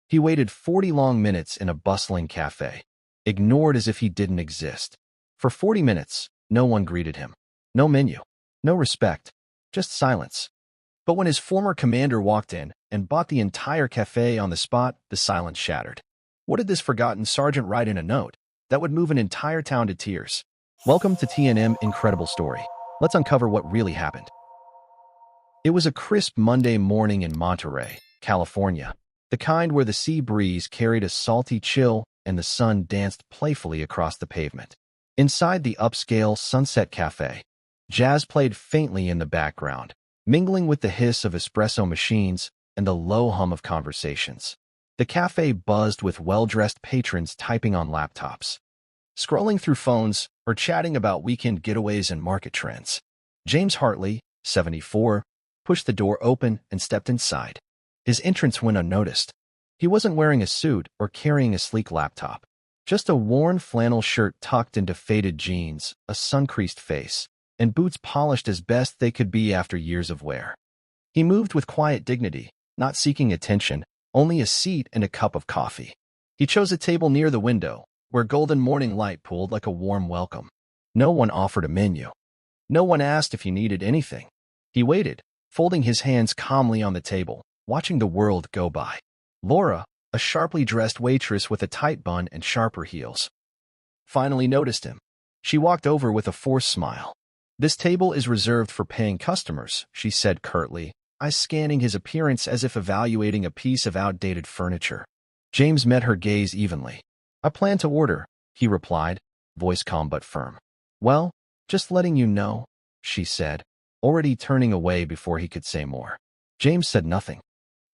He waited 40 long minutes in a bustling cafe, ignored as if he didn't exist. For 40 minutes, no one greeted him. No menu. No respect. Just silence. But when his former commander walked in and bought the entire cafe on the spot, the silence shattered. What did this forgotten sergeant write in a note that would move an entire town to tears? Welcome to TNM Incredible Story. Let's uncover what really happened. It was a crisp Monday morning in Monterey, California, the kind where the sea breeze carried a salty chill and the sun danced playfully across the pavement. Inside the upscale Sunset Café, jazz played faintly in the background, mingling with the hiss of espresso machines and the low hum of conversations. The cafe buzzed with well-dressed patrons typing on laptops, scrolling through phones, or chatting about weekend getaways and market trends. James Hartley, 74, pushed the door open and stepped inside. His entrance went unnoticed. He wasn't wearing a suit or carrying a sleek laptop. Just a worn flannel shirt tucked into faded jeans, a sun-creased face, and boots polished as best they could be after years of wear. He moved with quiet dignity, not seeking attention, only a seat and a cup of coffee. He chose a table near the window, where golden morning light pooled like a warm welcome. No one offered a menu. No one asked if he needed anything. He waited, folding his hands calmly on the table, watching the world go by. Laura, a sharply dressed waitress with a tight bun and sharper heels, finally noticed him. She walked over with a forced smile. "This table is reserved for paying customers," she said curtly, eyes scanning his appearance as if evaluating a piece of outdated furniture. James met her gaze evenly. "I plan to order," he replied, voice calm but firm. "Well, just letting you know," she said, already turning away before he could say more. James said nothing.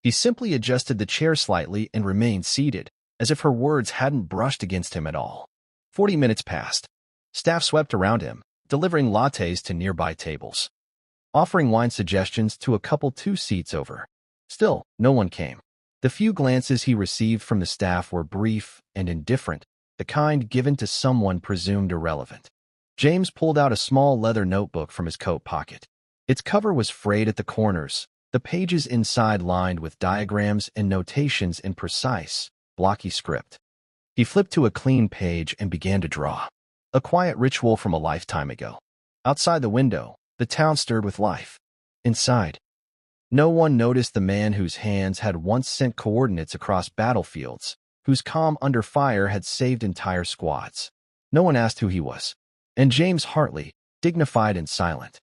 He simply adjusted the chair slightly and remained seated, as if her words hadn't brushed against him at all. 40 minutes passed. Staff swept around him, delivering lattes to nearby tables, offering wine suggestions to a couple 2 seats over. Still, no one came. The few glances he received from the staff were brief and indifferent, the kind given to someone presumed irrelevant. James pulled out a small leather notebook from his coat pocket. Its cover was frayed at the corners, the pages inside lined with diagrams and notations in precise, blocky script. He flipped to a clean page and began to draw. A quiet ritual from a lifetime ago. Outside the window, the town stirred with life. Inside, no one noticed the man whose hands had once sent coordinates across battlefields, whose calm under fire had saved entire squads. No one asked who he was. And James Hartley, dignified and silent,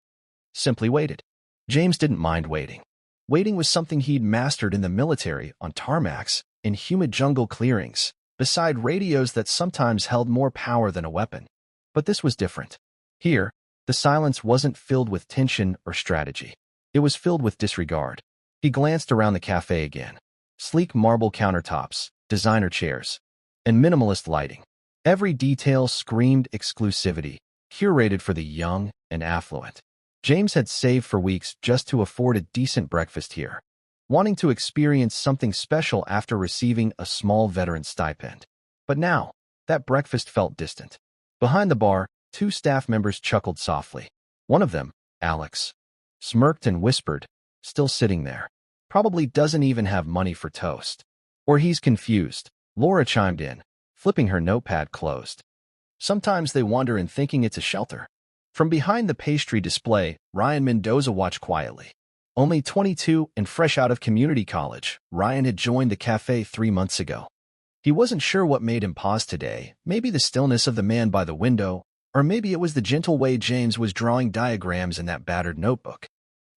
simply waited. James didn't mind waiting. Waiting was something he'd mastered in the military, on tarmacs, in humid jungle clearings, beside radios that sometimes held more power than a weapon. But this was different. Here, the silence wasn't filled with tension or strategy. It was filled with disregard. He glanced around the cafe again. Sleek marble countertops, designer chairs, and minimalist lighting. Every detail screamed exclusivity, curated for the young and affluent. James had saved for weeks just to afford a decent breakfast here, wanting to experience something special after receiving a small veteran stipend. But now, that breakfast felt distant. Behind the bar, 2 staff members chuckled softly. One of them, Alex, smirked and whispered, "Still sitting there. Probably doesn't even have money for toast. Or he's confused," Laura chimed in, flipping her notepad closed. "Sometimes they wander in thinking it's a shelter." From behind the pastry display, Ryan Mendoza watched quietly. Only 22 and fresh out of community college, Ryan had joined the cafe 3 months ago. He wasn't sure what made him pause today, maybe the stillness of the man by the window, or maybe it was the gentle way James was drawing diagrams in that battered notebook.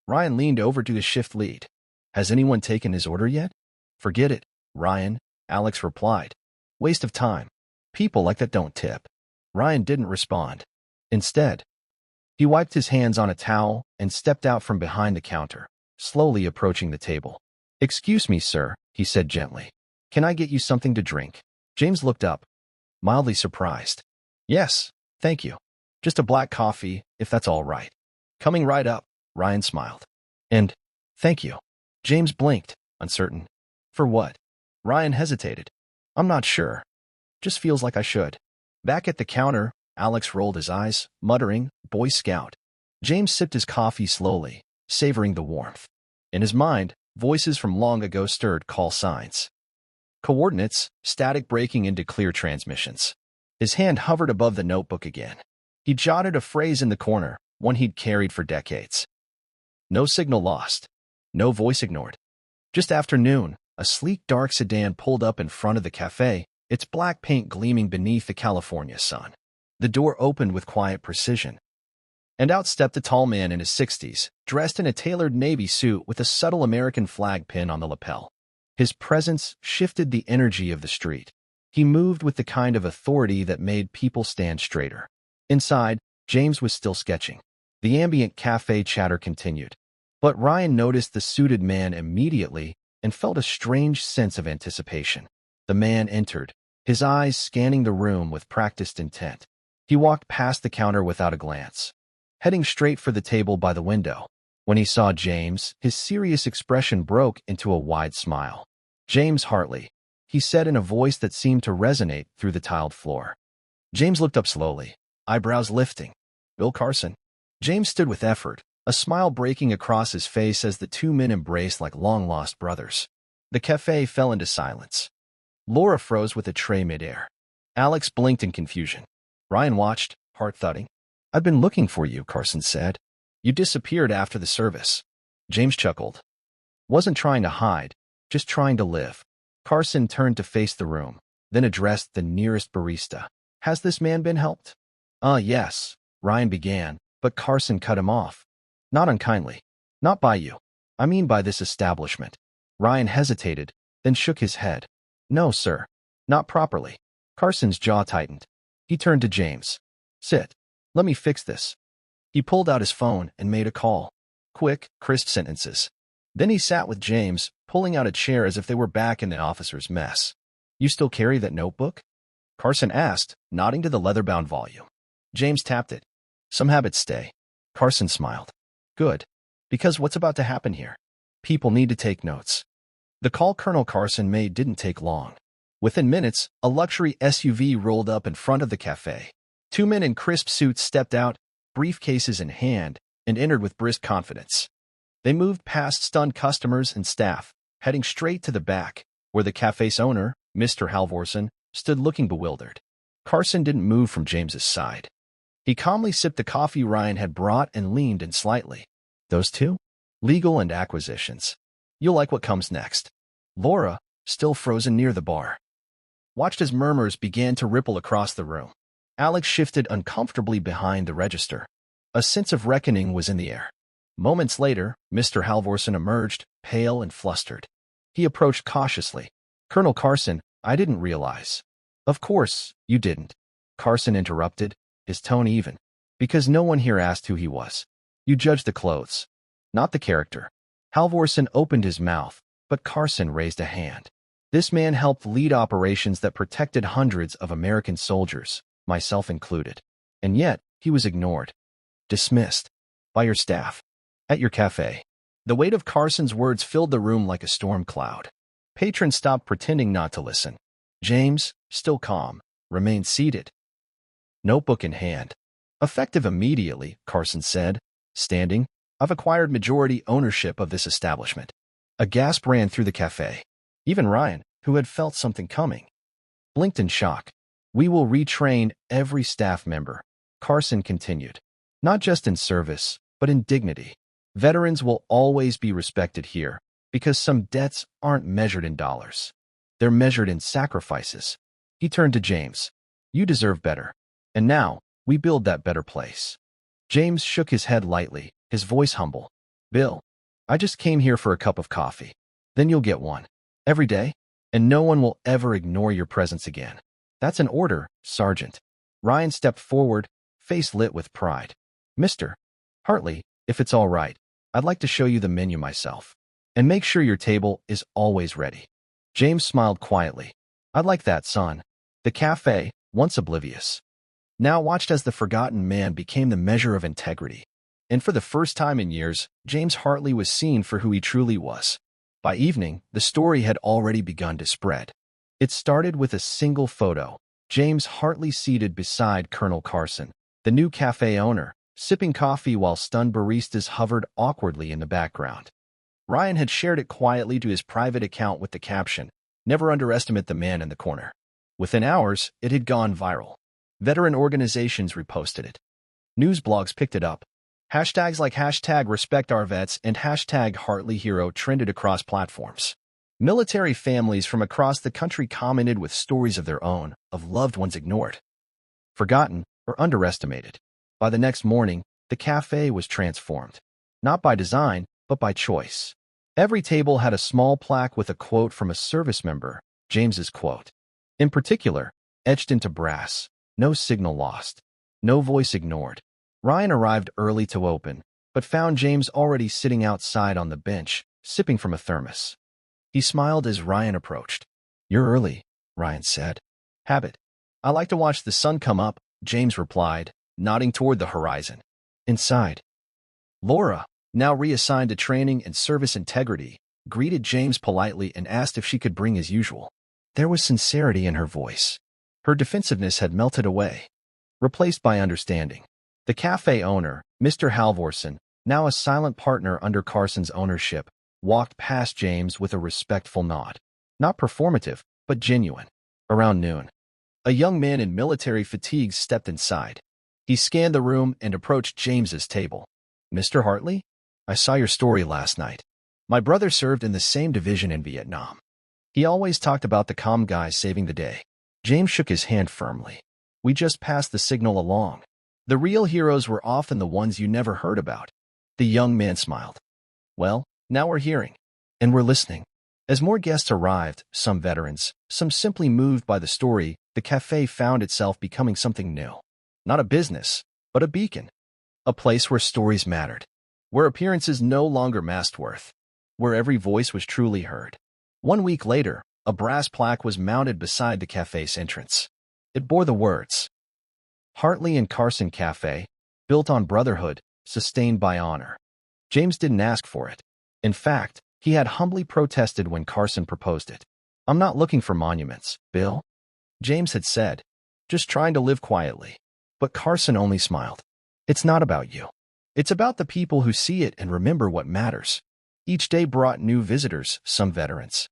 Ryan leaned over to his shift lead. "Has anyone taken his order yet?" "Forget it, Ryan," Alex replied. "Waste of time. People like that don't tip." Ryan didn't respond. Instead, he wiped his hands on a towel and stepped out from behind the counter, slowly approaching the table. "Excuse me, sir," he said gently. "Can I get you something to drink?" James looked up, mildly surprised. "Yes, thank you. Just a black coffee, if that's all right." "Coming right up," Ryan smiled. "And thank you." James blinked, uncertain. "For what?" Ryan hesitated. "I'm not sure. Just feels like I should." Back at the counter, Alex rolled his eyes, muttering, "Boy Scout." James sipped his coffee slowly, savoring the warmth. In his mind, voices from long ago stirred call signs. Coordinates, static breaking into clear transmissions. His hand hovered above the notebook again. He jotted a phrase in the corner, one he'd carried for decades. No signal lost. No voice ignored. Just after noon, a sleek dark sedan pulled up in front of the cafe, its black paint gleaming beneath the California sun. The door opened with quiet precision, and out stepped a tall man in his 60s, dressed in a tailored navy suit with a subtle American flag pin on the lapel. His presence shifted the energy of the street. He moved with the kind of authority that made people stand straighter. Inside, James was still sketching. The ambient cafe chatter continued. But Ryan noticed the suited man immediately and felt a strange sense of anticipation. The man entered, his eyes scanning the room with practiced intent. He walked past the counter without a glance, heading straight for the table by the window. When he saw James, his serious expression broke into a wide smile. "James Hartley," he said in a voice that seemed to resonate through the tiled floor. James looked up slowly, eyebrows lifting. "Bill Carson." James stood with effort, a smile breaking across his face as the two men embraced like long-lost brothers. The cafe fell into silence. Laura froze with a tray midair. Alex blinked in confusion. Ryan watched, heart thudding. "I've been looking for you," Carson said. "You disappeared after the service." James chuckled. "Wasn't trying to hide, just trying to live." Carson turned to face the room, then addressed the nearest barista. "Has this man been helped?" Yes," Ryan began, but Carson cut him off. "Not unkindly. Not by you. I mean by this establishment." Ryan hesitated, then shook his head. "No, sir. Not properly." Carson's jaw tightened. He turned to James. "Sit. Let me fix this." He pulled out his phone and made a call. Quick, crisp sentences. Then he sat with James, pulling out a chair as if they were back in the officer's mess. "You still carry that notebook?" Carson asked, nodding to the leather-bound volume. James tapped it. "Some habits stay." Carson smiled. "Good. Because what's about to happen here? People need to take notes." The call Colonel Carson made didn't take long. Within minutes, a luxury SUV rolled up in front of the cafe. Two men in crisp suits stepped out, briefcases in hand, and entered with brisk confidence. They moved past stunned customers and staff, heading straight to the back, where the cafe's owner, Mr. Halvorson, stood looking bewildered. Carson didn't move from James's side. He calmly sipped the coffee Ryan had brought and leaned in slightly. "Those two? Legal and acquisitions. You'll like what comes next." Laura, still frozen near the bar, watched as murmurs began to ripple across the room. Alex shifted uncomfortably behind the register. A sense of reckoning was in the air. Moments later, Mr. Halvorson emerged, pale and flustered. He approached cautiously. "Colonel Carson, I didn't realize." "Of course, you didn't," Carson interrupted, his tone even. "Because no one here asked who he was. You judged the clothes, not the character." Halvorson opened his mouth, but Carson raised a hand. "This man helped lead operations that protected hundreds of American soldiers, myself included. And yet, he was ignored. Dismissed. By your staff. At your cafe." The weight of Carson's words filled the room like a storm cloud. Patrons stopped pretending not to listen. James, still calm, remained seated, notebook in hand. "Effective immediately," Carson said, standing. "I've acquired majority ownership of this establishment." A gasp ran through the cafe. Even Ryan, who had felt something coming, blinked in shock. "We will retrain every staff member," Carson continued. "Not just in service, but in dignity. Veterans will always be respected here, because some debts aren't measured in dollars. They're measured in sacrifices." He turned to James. "You deserve better. And now, we build that better place." James shook his head lightly, his voice humble. "Bill, I just came here for a cup of coffee. Then you'll get one. Every day. And no one will ever ignore your presence again." "That's an order, Sergeant." Ryan stepped forward, face lit with pride. "Mr. Hartley, if it's all right, I'd like to show you the menu myself. And make sure your table is always ready." James smiled quietly. "I'd like that, son." The cafe, once oblivious, now watched as the forgotten man became the measure of integrity. And for the first time in years, James Hartley was seen for who he truly was. By evening, the story had already begun to spread. It started with a single photo, James Hartley seated beside Colonel Carson, the new cafe owner, sipping coffee while stunned baristas hovered awkwardly in the background. Ryan had shared it quietly to his private account with the caption, Never underestimate the man in the corner. Within hours, it had gone viral. Veteran organizations reposted it. News blogs picked it up. Hashtags like hashtag respect our vets and hashtag Hartley Hero trended across platforms. Military families from across the country commented with stories of their own, of loved ones ignored, forgotten, or underestimated. By the next morning, the cafe was transformed. Not by design, but by choice. Every table had a small plaque with a quote from a service member, James's quote. In particular, etched into brass, no signal lost, no voice ignored. Ryan arrived early to open, but found James already sitting outside on the bench, sipping from a thermos. He smiled as Ryan approached. "You're early," Ryan said. "Habit. I like to watch the sun come up," James replied, nodding toward the horizon. Inside, Laura, now reassigned to training and service integrity, greeted James politely and asked if she could bring as usual. There was sincerity in her voice. Her defensiveness had melted away, replaced by understanding. The cafe owner, Mr. Halvorson, now a silent partner under Carson's ownership, walked past James with a respectful nod. Not performative, but genuine. Around noon, a young man in military fatigues stepped inside. He scanned the room and approached James's table. "Mr. Hartley? I saw your story last night. My brother served in the same division in Vietnam. He always talked about the calm guys saving the day." James shook his hand firmly. "We just passed the signal along. The real heroes were often the ones you never heard about." The young man smiled. "Well, now we're hearing. And we're listening." As more guests arrived, some veterans, some simply moved by the story, the cafe found itself becoming something new. Not a business, but a beacon. A place where stories mattered. Where appearances no longer masked worth. Where every voice was truly heard. 1 week later, a brass plaque was mounted beside the cafe's entrance. It bore the words, "Hartley and Carson Cafe, built on brotherhood, sustained by honor." James didn't ask for it. In fact, he had humbly protested when Carson proposed it. "I'm not looking for monuments, Bill," James had said, "just trying to live quietly." But Carson only smiled. "It's not about you. It's about the people who see it and remember what matters." Each day brought new visitors, some veterans,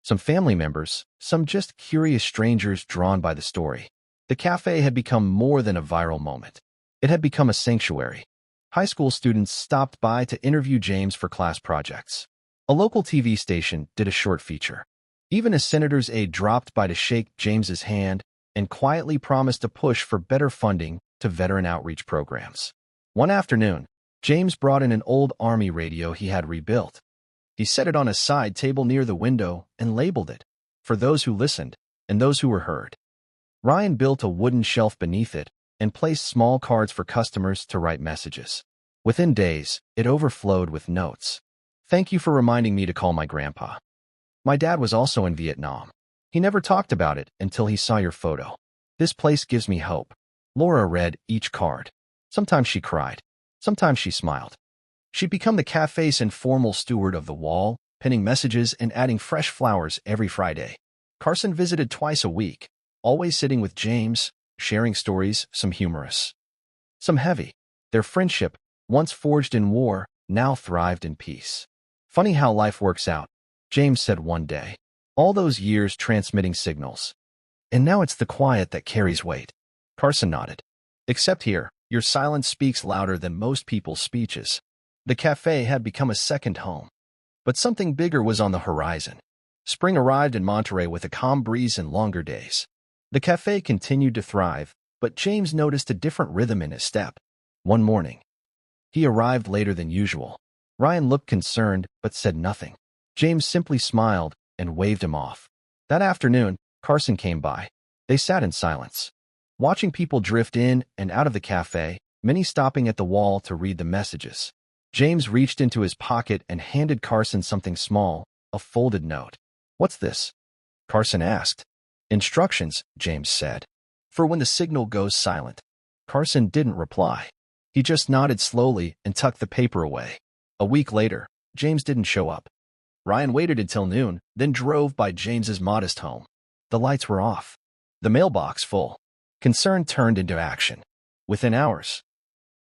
some family members, some just curious strangers drawn by the story. The cafe had become more than a viral moment. It had become a sanctuary. High school students stopped by to interview James for class projects. A local TV station did a short feature. Even a senator's aide dropped by to shake James's hand and quietly promised a push for better funding to veteran outreach programs. One afternoon, James brought in an old Army radio he had rebuilt. He set it on a side table near the window and labeled it, "For those who listened and those who were heard." Ryan built a wooden shelf beneath it and placed small cards for customers to write messages. Within days, it overflowed with notes. "Thank you for reminding me to call my grandpa. My dad was also in Vietnam. He never talked about it until he saw your photo. This place gives me hope." Laura read each card. Sometimes she cried. Sometimes she smiled. She'd become the cafe's informal steward of the wall, pinning messages and adding fresh flowers every Friday. Carson visited twice a week, always sitting with James, sharing stories, some humorous, some heavy. Their friendship, once forged in war, now thrived in peace. "Funny how life works out," James said one day. "All those years transmitting signals. And now it's the quiet that carries weight." Carson nodded. "Except here, your silence speaks louder than most people's speeches." The cafe had become a second home. But something bigger was on the horizon. Spring arrived in Monterey with a calm breeze and longer days. The cafe continued to thrive, but James noticed a different rhythm in his step. One morning, he arrived later than usual. Ryan looked concerned, but said nothing. James simply smiled and waved him off. That afternoon, Carson came by. They sat in silence, watching people drift in and out of the cafe, many stopping at the wall to read the messages. James reached into his pocket and handed Carson something small, a folded note. "What's this?" Carson asked. "Instructions," James said, "for when the signal goes silent." Carson didn't reply. He just nodded slowly and tucked the paper away. A week later, James didn't show up. Ryan waited until noon, then drove by James's modest home. The lights were off. The mailbox full. Concern turned into action. Within hours,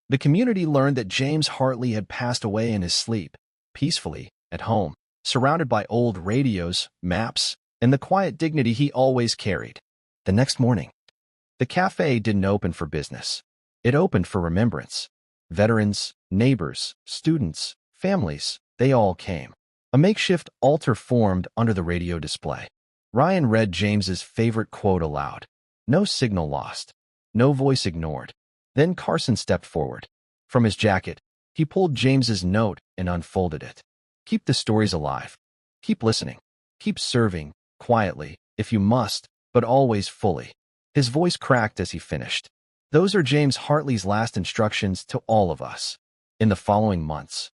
the community learned that James Hartley had passed away in his sleep, peacefully, at home, surrounded by old radios, maps, and the quiet dignity he always carried. The next morning, the cafe didn't open for business. It opened for remembrance. Veterans, neighbors, students, families, they all came. A makeshift altar formed under the radio display. Ryan read James's favorite quote aloud. No signal lost. No voice ignored. Then Carson stepped forward. From his jacket, he pulled James's note and unfolded it. Keep the stories alive. Keep listening. Keep serving, quietly, if you must, but always fully. His voice cracked as he finished. Those are James Hartley's last instructions to all of us. In the following months,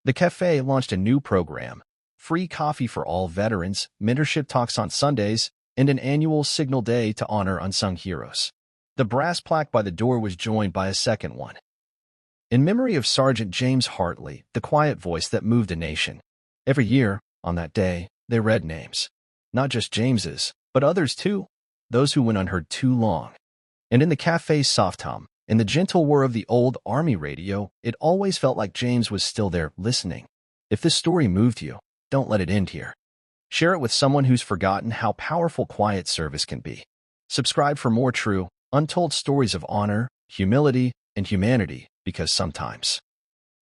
the cafe launched a new program, free coffee for all veterans, mentorship talks on Sundays, and an annual Signal Day to honor unsung heroes. The brass plaque by the door was joined by a second one. In memory of Sergeant James Hartley, the quiet voice that moved a nation. Every year, on that day, they read names. Not just James's, but others too. Those who went unheard too long. And in the cafe's soft hum, in the gentle whir of the old Army radio, it always felt like James was still there, listening. If this story moved you, don't let it end here. Share it with someone who's forgotten how powerful quiet service can be. Subscribe for more true, untold stories of honor, humility, and humanity, because sometimes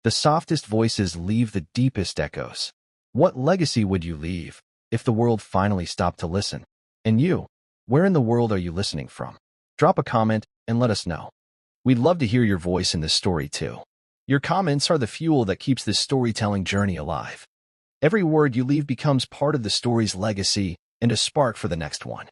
the softest voices leave the deepest echoes. What legacy would you leave if the world finally stopped to listen? And you, where in the world are you listening from? Drop a comment and let us know. We'd love to hear your voice in this story too. Your comments are the fuel that keeps this storytelling journey alive. Every word you leave becomes part of the story's legacy and a spark for the next one.